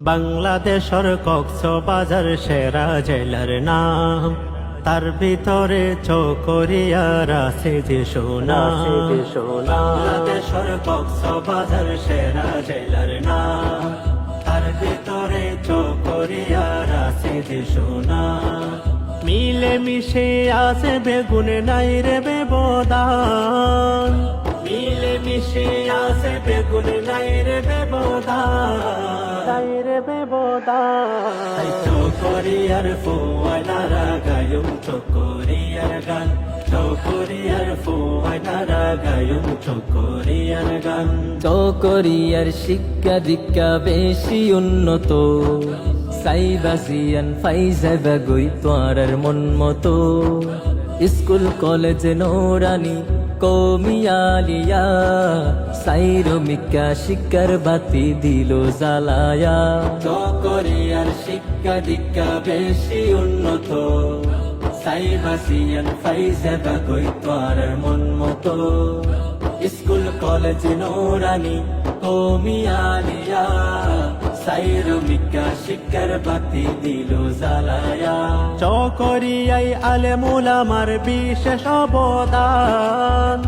বাংলাদেশের কক্সবাজার সেরা জেলার নাম, তার ভিতরে চকরিয়ার আছে যে সোনা। বাংলাদেশের কক্সবাজার সেরা জেলার নাম, তার ভিতরে চকরিয়ার আছে যে সোনা। মিলে মিশে আছে বেগুন নাই রে ব্যবধান, মিলে মিশে আছে বেগুন নাই রে ব্যবধান, চকরিয়ার ফুয়াইনারা গায়ুম চকরিয়ার গান, চকরিয়ার ফুয়াইনারা গায়ুম চকরিয়ার গান। চকরিয়ার শিক্ষা দীক্ষা বেশি উন্নত, সাইবাসিয়ান ফাইজাবা গই তোয়ার মন মতো। স্কুল কলেজ নোরানি কমিয়ালিয়া, সাইরমিকা শিক্ষার বাতি দিল জ্বালায়া। চকরিয়ার শিক্ষা দীক্ষা বেশি উন্নত, সাইবাসিয়ান ফাইজাবা গই তোয়ার মন মতো। স্কুল কলেজ নোরানি কমিয়ালিয়া, সাইরমিকা শিক্ষার বাতি দিল জ্বালায়া। চকরিয়াই আলেমুল আমার বিশেষ অবদান,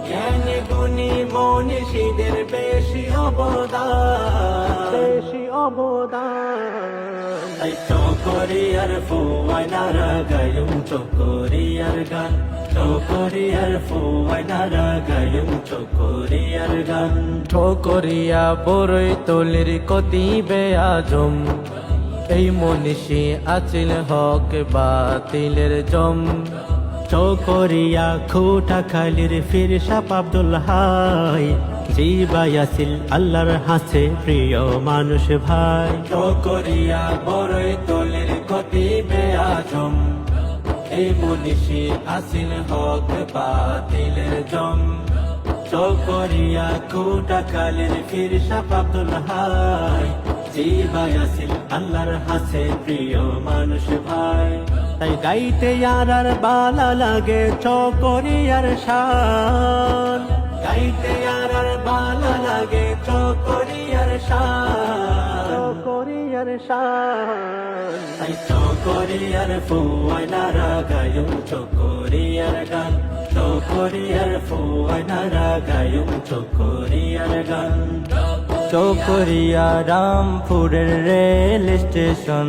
জ্ঞানী গুণী মনীষীদের বেশি অবদান, বেশি অবদান। চকরিয়ার ফুয়াইনারা গায়ুম চকরিয়ার গান, চকরিয়ার ফুয়াইনারা গায়ুম চকরিয়ার গান। ঠকরিয়া বড়ই তলির কতিবে আজম, এই মনীষী আচিল হক বাতিলের জম। চকরিয়া খুটা খালির ফিরসাপ আব্দুল হাই, জিবা ইয়াসিল আল্লাহর হাসে প্রিয় মানুষ ভাই। চকরিয়া বড়ই তলির কতিবে আজম, এই মনীষী আসিল হক বাতিলের জম। চকরিয়া খুটা খালির ফিরসাপ আব্দুল হাই, জিবা ইয়াসিল আল্লাহর হাসে প্রিয় মানুষ ভাই। তাই গাইতে আর বালা লাগে চকরিয়ার শান, গাইতে আর বালা লাগে চকরিয়ার শান, চকরিয়ার শান। তাই চকরিয়ার ফুয়াইনারা গায়ুম চকরিয়ার গান, চকরিয়ার ফুয়াইনারা গায়ুম চকরিয়ার গান। চকরিয়া রামপুরের রেল স্টেশন,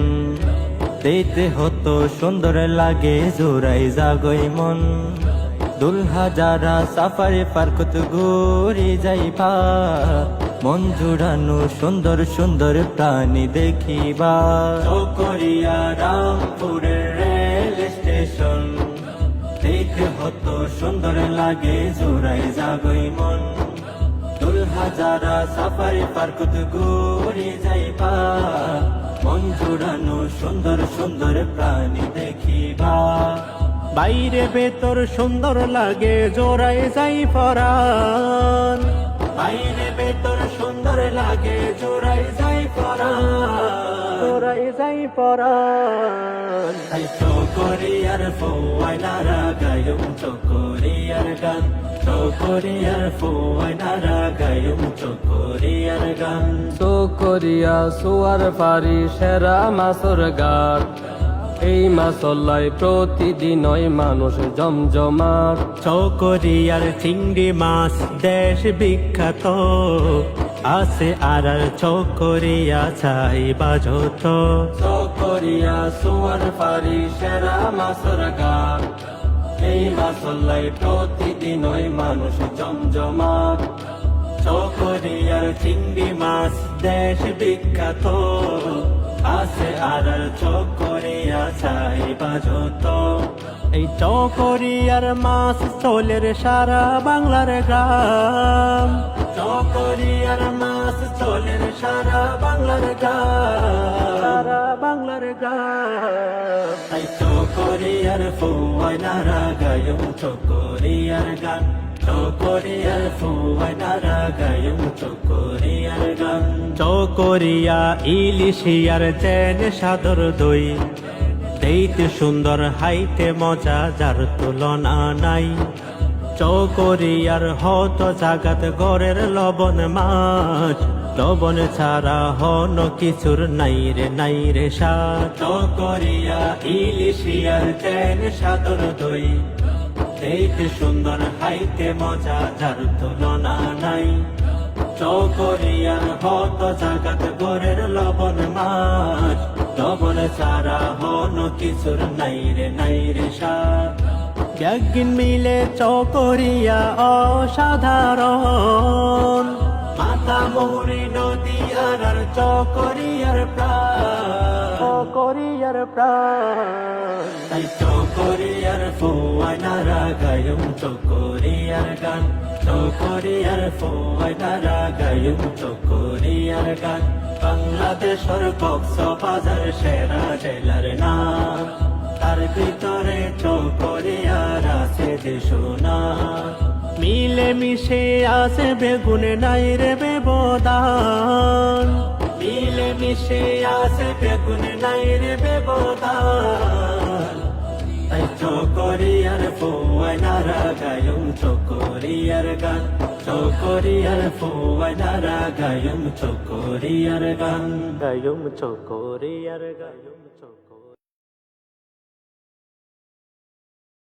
দেখতে হতো সুন্দর লাগে জোড়াই জাগই মন। দুলহা যারা সাফারি পার্কত ঘুরি যাইবা, মন জুড়ানো সুন্দর সুন্দর প্রাণী দেখিবা। চকরিয়া রামপুরের রেল স্টেশন, দেখতে হতো সুন্দর লাগে জোড়াই জাগই মন। দুলহা যারা সাফারি পার্কত ঘুরি যাইবা, মন জুড়ানো সুন্দর সুন্দর প্রাণী দেখিবা। বাইরে ভেতর সুন্দর লাগে জোড়াই যাই পরাণ, বাইরে ভেতর সুন্দর লাগে জোড়াই যাই পরাণ, জোড়াই যাই পরাণ। তাই চকরিয়ার ফুয়াইনারা গায়ুম চকরিয়ার গান, চকরিয়ার ফুয়াইনারা গায়ুম চকরিয়ার গান। চকরিয়া সোয়ার পারি সেরা মাছর ঘাট, এই মাছলাই প্রতিদিনই মানুষ জমজমাট। চকরিয়ার চিংড়ি মাছ দেশ বিখ্যাত, আছে আর চকরিয়া চাই বাজত। চকরিয়া সোয়ার পারি সেরা মাছর ঘাট, এই মাছলাই প্রতিদিনই মানুষ জমজমাট। চকরিয়ার চিংড়ি মাছ দেশ বিখ্যাত, আছে আর চকরিয়া চাই বাজত। এই চকরিয়ার মাছ চলের সারা বাংলার গ্রাম, চকরিয়ার মাছ চলের সারা বাংলার গ্রাম, সারা বাংলার গ্রাম। তাই চকরিয়ার ফুয়াইনারা গায়ুম চকরিয়ার গান, চকরিয়ার ফুয়াইনারা গায়ুম চকরিয়ার গান। চকরিয়া ইলিশিয়ার চেন সাদর দই, দেখতে সুন্দর হাইতে মজা যার তুলনা নাই। চকরিয়ার হত জাগাত গড়ের লবণ মাছ, লবণ ছাড়া হন কিছুর নাই রে স্বাদ চকরিয়া ইলিশিয়ার চেন সাদর দই দেখতে সুন্দর খাইতে মজা যার তুলনা নাই চকরিয়ার হত জাগাত গোরের লবণ মাছ লবণ ছাড়া হন কিছুর নাই রে স্বাদ একদিন মিলে চকরিয়া অসাধারণ মাতা মোহরি নদী আর চকরিয়ার প্রাণ তাই চকরিয়ার ফোয়াই নারা গায়ুম চকরিয়ার গান চকরিয়ার ফোয়াই নারা গায়ুম চকরিয়ার গান বাংলাদেশের কক্সবাজার সেরা জেলার নাম তার ভিতরে চকরিয়ার আছে যে সোনা মিলে মিশে আছে বেগুনে নাই রে বেবদান মিলে মিশে আছে বেগুনে নাই রে বেবদান তাই চকরিয়ার ফোয়াই নারা গায়ুম চকরিয়ার গান চকরিয়ার ফোয়াই নারা গায়ুম চকরিয়ার গান গায়ুম চকরিয়ার গায়ুম চক